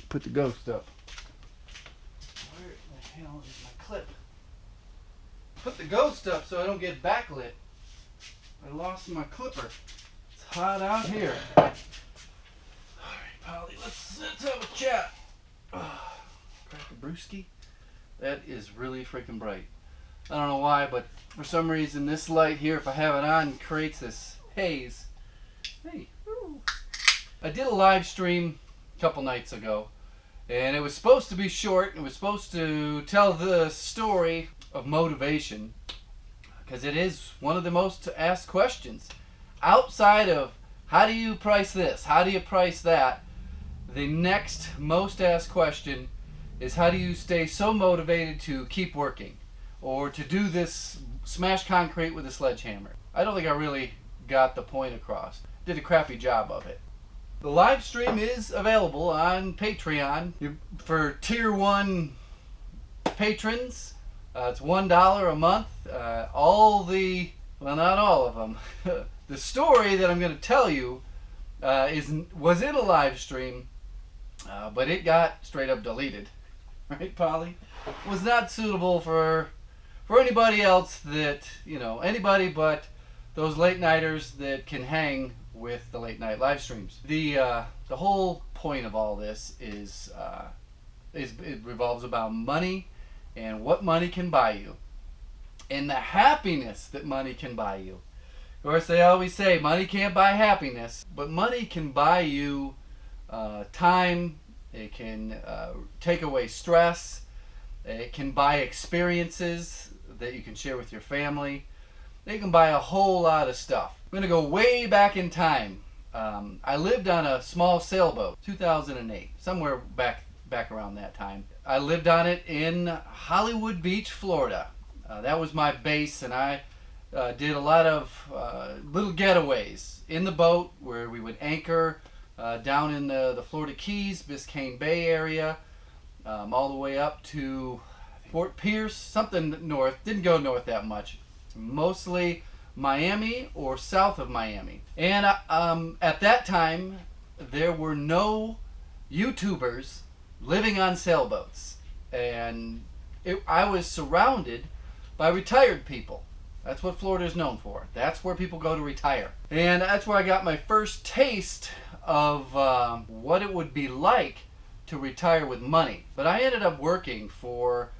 put the ghost up. Where the hell is my clip? Put the ghost up so I don't get backlit. I lost my clipper. It's hot out here. Alright, Polly, let's have a chat. Crack a brewski. That is really freaking bright. I don't know why, but for some reason this light here, if I have it on, creates this haze. Hey, ooh. I did a live stream a couple nights ago, and it was supposed to be short. It was supposed to tell the story of motivation, because it is one of the most asked questions. Outside of how do you price this, how do you price that, the next most asked question is how do you stay so motivated to keep working or to do this smash concrete with a sledgehammer. I don't think I really got the point across. Did a crappy job of it. The live stream is available on Patreon for tier 1 patrons. It's $1 a month. Well, not all of them. The story that I'm going to tell you was in a live stream, but it got straight up deleted. Right, Polly? Was not suitable for anybody else that, anybody but those late nighters that can hang with the late night live streams. The whole point of all this is it revolves about money and what money can buy you and the happiness that money can buy you. Of course, they always say money can't buy happiness, but money can buy you time. It can take away stress. It can buy experiences that you can share with your family. They can buy a whole lot of stuff. I'm going to go way back in time. I lived on a small sailboat, 2008, somewhere back around that time. I lived on it in Hollywood Beach, Florida. That was my base, and I did a lot of little getaways in the boat where we would anchor down in the Florida Keys, Biscayne Bay area, all the way up to Fort Pierce, something north. Didn't go north that much. Mostly Miami or south of Miami. And at that time, there were no YouTubers living on sailboats. And I was surrounded by retired people. That's what Florida is known for. That's where people go to retire. And that's where I got my first taste of what it would be like to retire with money. But I ended up working for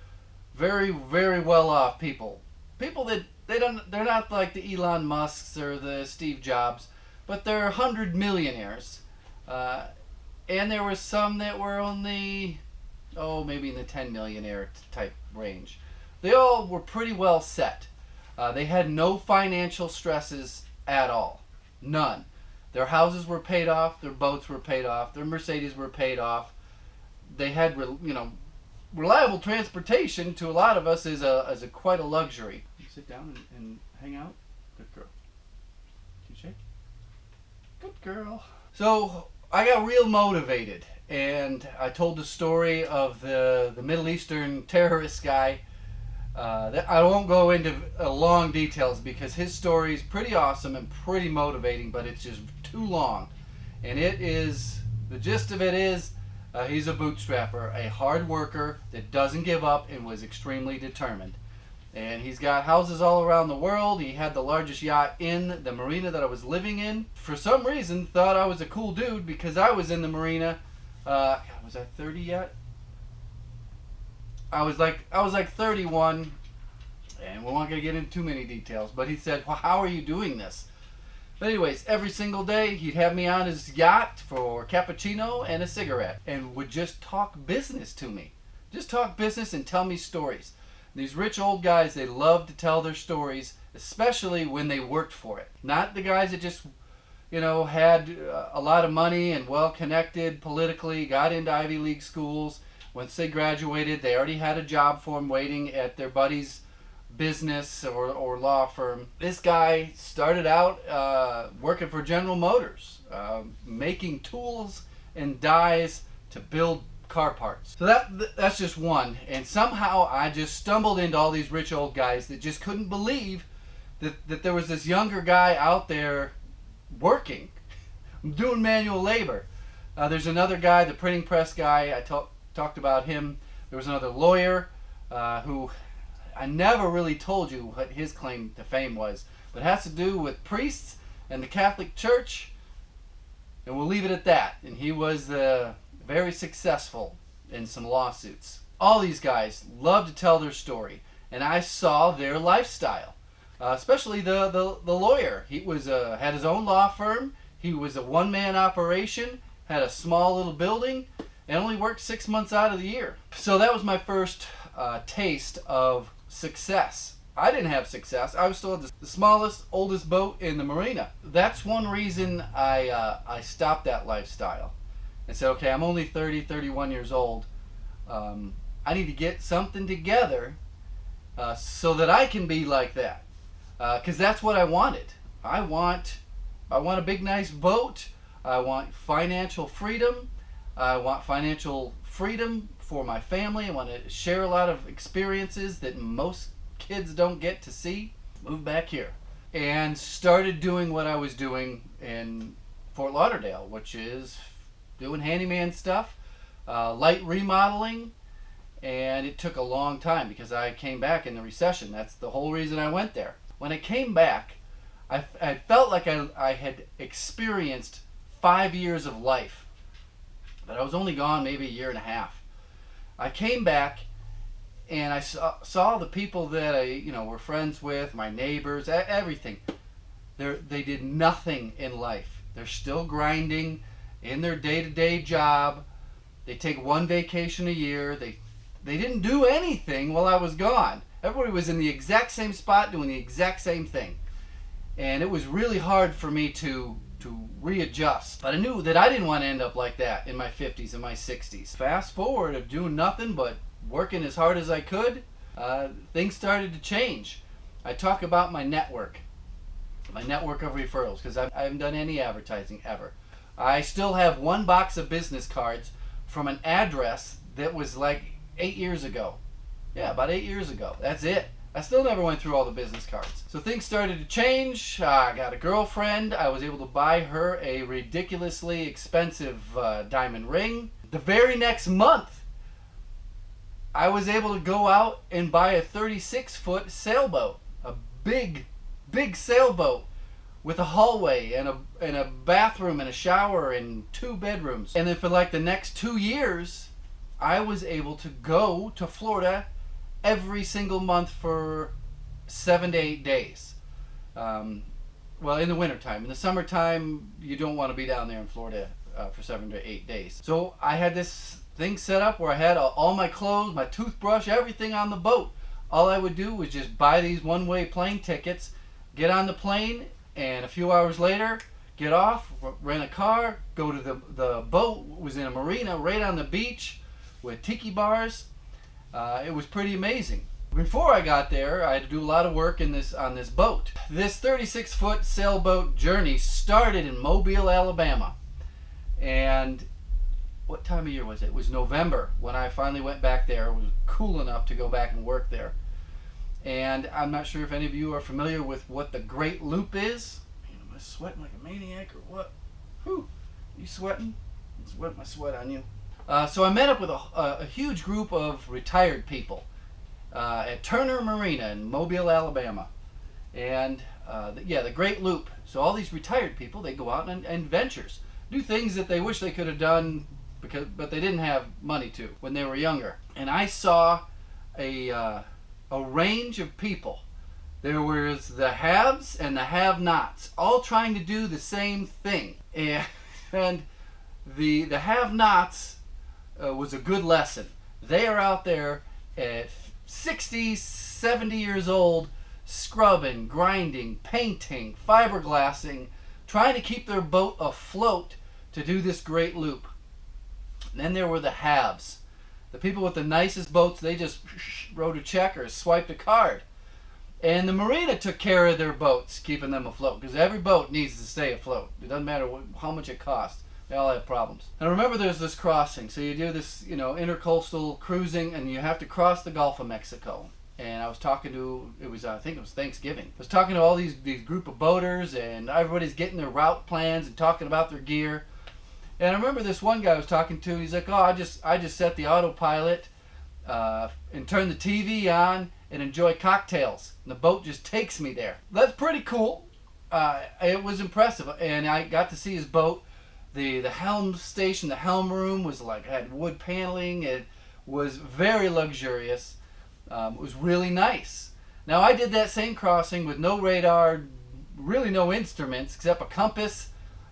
very, very well-off people. People that they're not like the Elon Musks or the Steve Jobs, but they're 100 millionaires. And there were some that were only, maybe in the 10 millionaire type range. They all were pretty well set. They had no financial stresses at all. None. Their houses were paid off, their boats were paid off, their Mercedes were paid off. They had, reliable transportation to a lot of us is quite a luxury. You sit down and hang out. Good girl. Can you shake? Good girl. So I got real motivated, and I told the story of the Middle Eastern terrorist guy. I won't go into long details because his story is pretty awesome and pretty motivating, but it's just too long. And the gist of it is, he's a bootstrapper, a hard worker that doesn't give up and was extremely determined. And he's got houses all around the world. He had the largest yacht in the marina that I was living in. For some reason, thought I was a cool dude because I was in the marina. Was I 30 yet? I was like 31, and we're not going to get into too many details, but he said, well, how are you doing this? But anyways, every single day he'd have me on his yacht for cappuccino and a cigarette and would just talk business to me. Just talk business and tell me stories. These rich old guys, they love to tell their stories, especially when they worked for it. Not the guys that just, had a lot of money and well connected politically, got into Ivy League schools. Once they graduated, they already had a job for them waiting at their buddy's business or law firm. This guy started out working for General Motors, making tools and dies to build car parts. So that's just one. And somehow I just stumbled into all these rich old guys that just couldn't believe that there was this younger guy out there working, doing manual labor. There's another guy, the printing press guy. I talked about him. There was another lawyer who I never really told you what his claim to fame was, but it has to do with priests and the Catholic Church, and we'll leave it at that. And he was very successful in some lawsuits. All these guys love to tell their story, and I saw their lifestyle. Especially the lawyer. He was had his own law firm. He was a one-man operation, had a small little building, and only worked 6 months out of the year. So that was my first taste of success. I didn't have success. I was still at the smallest, oldest boat in the marina. That's one reason I stopped that lifestyle and said, okay, I'm only 30, 31 years old. I need to get something together so that I can be like that. Because that's what I wanted. I want a big, nice boat. I want financial freedom. I want financial freedom for my family. I want to share a lot of experiences that most kids don't get to see. Moved back here and started doing what I was doing in Fort Lauderdale, which is doing handyman stuff, light remodeling. And it took a long time because I came back in the recession. That's the whole reason I went there. When I came back, I felt like I had experienced 5 years of life, but I was only gone maybe a year and a half. I came back and I saw the people that I were friends with, my neighbors, everything. They did nothing in life. They're still grinding in their day-to-day job. They take one vacation a year. They didn't do anything while I was gone. Everybody was in the exact same spot doing the exact same thing. And it was really hard for me to readjust. But I knew that I didn't want to end up like that in my 50s and my 60s. Fast forward of doing nothing but working as hard as I could, things started to change. I talk about my network of referrals, because I haven't done any advertising ever. I still have one box of business cards from an address that was like 8 years ago. Yeah, about 8 years ago. That's it. I still never went through all the business cards. So things started to change. I got a girlfriend. I was able to buy her a ridiculously expensive diamond ring. The very next month, I was able to go out and buy a 36-foot sailboat. A big, big sailboat with a hallway and a bathroom and a shower and 2 bedrooms. And then for like the next 2 years, I was able to go to Florida every single month for 7 to 8 days. Well, in the wintertime. In the summertime, you don't want to be down there in Florida for 7 to 8 days. So I had this thing set up where I had all my clothes, my toothbrush, everything on the boat. All I would do was just buy these one-way plane tickets, get on the plane, and a few hours later, get off, rent a car, go to the boat. Was in a marina right on the beach with tiki bars. It was pretty amazing. Before I got there, I had to do a lot of work on this boat. This 36-foot sailboat journey started in Mobile, Alabama. And what time of year was it? It was November when I finally went back there. It was cool enough to go back and work there. And I'm not sure if any of you are familiar with what the Great Loop is. Man, am I sweating like a maniac or what? Whew. You sweating? Let's wet my sweat on you. So I met up with a huge group of retired people at Turner Marina in Mobile, Alabama. And the Great Loop. So all these retired people, they go out and ventures. Do things that they wish they could have done, but they didn't have money to when they were younger. And I saw a range of people. There was the haves and the have-nots, all trying to do the same thing. And the have-nots was a good lesson. They are out there at 60, 70 years old, scrubbing, grinding, painting, fiberglassing, trying to keep their boat afloat to do this great loop. And then there were the haves. The people with the nicest boats, they just wrote a check or swiped a card. And the marina took care of their boats, keeping them afloat, because every boat needs to stay afloat. It doesn't matter how much it costs. They all have problems. And remember, there's this crossing. So you do this, intercoastal cruising, and you have to cross the Gulf of Mexico. And I was talking to, I think it was Thanksgiving. I was talking to all these group of boaters, and everybody's getting their route plans and talking about their gear. And I remember this one guy I was talking to, he's like, oh, I just set the autopilot and turn the TV on and enjoy cocktails. And the boat just takes me there. That's pretty cool. It was impressive. And I got to see his boat. The helm station, the helm room was like, had wood paneling. It was very luxurious. It was really nice. Now I did that same crossing with no radar, really no instruments except a compass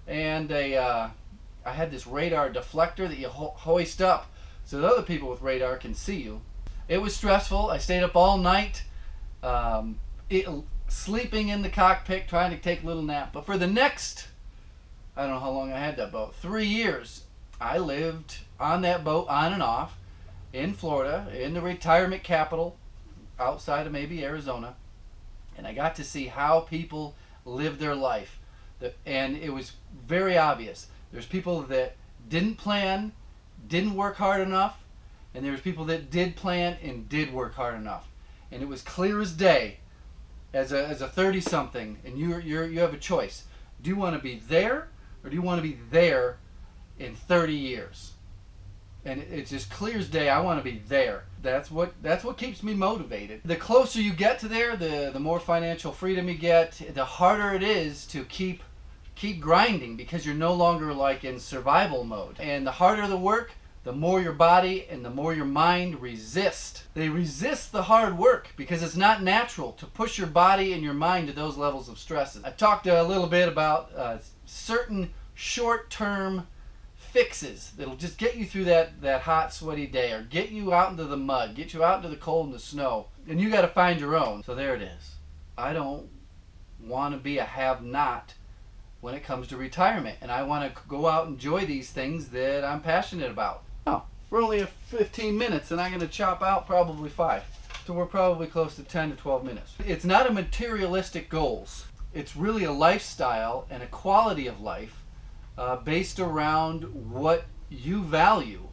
and I had this radar deflector that you hoist up so that other people with radar can see you. It was stressful. I stayed up all night, sleeping in the cockpit, trying to take a little nap. But for the next, I don't know how long I had that boat, 3 years, I lived on that boat on and off in Florida, in the retirement capital, outside of maybe Arizona. And I got to see how people live their life. And it was very obvious. There's people that didn't plan, didn't work hard enough, and there's people that did plan and did work hard enough. And it was clear as day as a 30-something, and you have a choice. Do you want to be there, or do you want to be there in 30 years? And it's just clear as day. I want to be there. That's what keeps me motivated. The closer you get to there, the more financial freedom you get, the harder it is to keep grinding, because you're no longer like in survival mode. And the harder the work, the more your body and the more your mind resist. They resist the hard work because it's not natural to push your body and your mind to those levels of stress. I talked a little bit about certain short-term fixes that'll just get you through that hot, sweaty day, or get you out into the mud, get you out into the cold and the snow. And you got to find your own. So there it is. I don't want to be a have-not when it comes to retirement, and I want to go out and enjoy these things that I'm passionate about. Oh, we're only at 15 minutes, and I'm going to chop out probably 5. So we're probably close to 10 to 12 minutes. It's not a materialistic goals. It's really a lifestyle and a quality of life based around what you value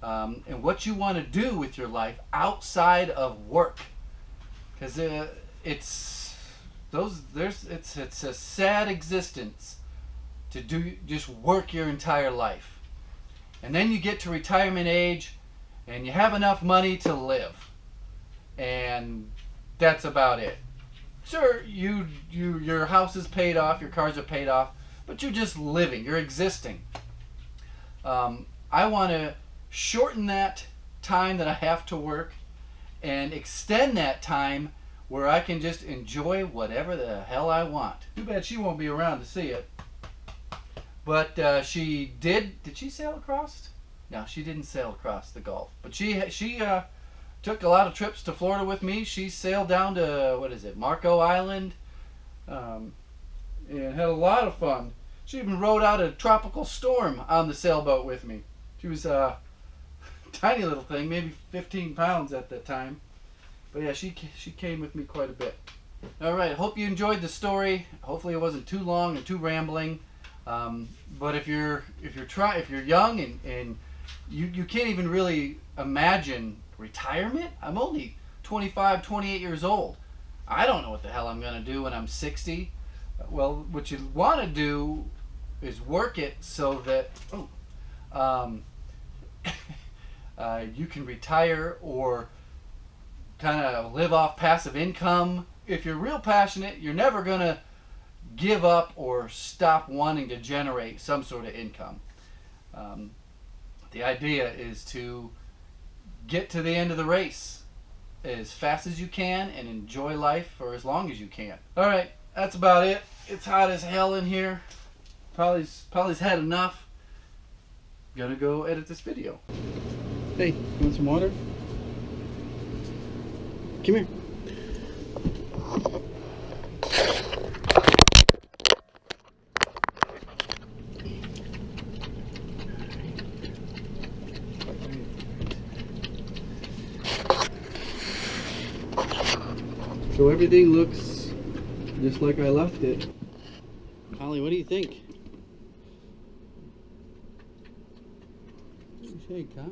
and what you want to do with your life outside of work. Because it's a sad existence to just work your entire life. And then you get to retirement age and you have enough money to live. And that's about it. Sure, your house is paid off, your cars are paid off, but you're just living, you're existing. I want to shorten that time that I have to work and extend that time where I can just enjoy whatever the hell I want. Too bad she won't be around to see it. But she did she sail across? No, she didn't sail across the Gulf. But she took a lot of trips to Florida with me. She sailed down to, what is it, Marco Island, and had a lot of fun. She even rode out a tropical storm on the sailboat with me. She was a tiny little thing, maybe 15 pounds at that time. But yeah, she came with me quite a bit. All right, hope you enjoyed the story. Hopefully it wasn't too long and too rambling. But if you're young and you can't even really imagine retirement. I'm only 25, 28 years old. I don't know what the hell I'm going to do when I'm 60. Well, what you want to do is work it so that you can retire or kind of live off passive income. If you're real passionate, you're never going to give up or stop wanting to generate some sort of income. The idea is to get to the end of the race as fast as you can and enjoy life for as long as you can. Alright, that's about it. It's hot as hell in here. Probably's had enough. Gonna go edit this video. Hey, you want some water? Come here. So everything looks just like I left it. Holly, what do you think? What do you think, huh?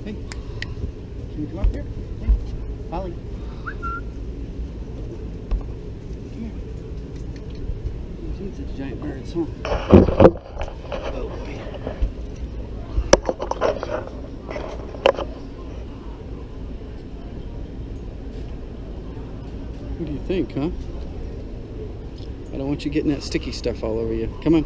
Hey, can you come up here? Hey, Holly. Come here. Such giant birds, huh? Oh boy. What do you think, huh? I don't want you getting that sticky stuff all over you. Come on.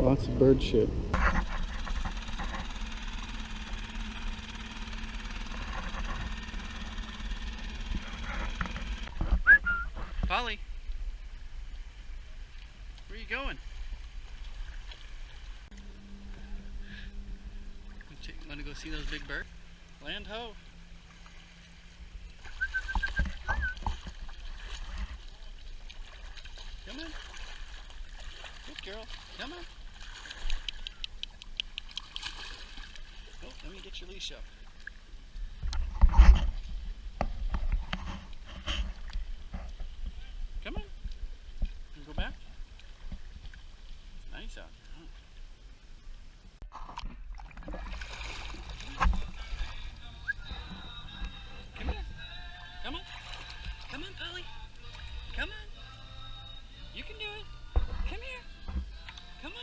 Lots of bird shit. Polly, where are you going? Want to go see those big birds? Land ho! Come on. Good girl. Come on. Oh, let me get your leash up. Come on. You go back. Nice out there, huh? Come here. Come on. Come on, Polly. Come on. You can do it. Come here. Come on.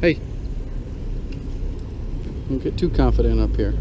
Hey, don't get too confident up here.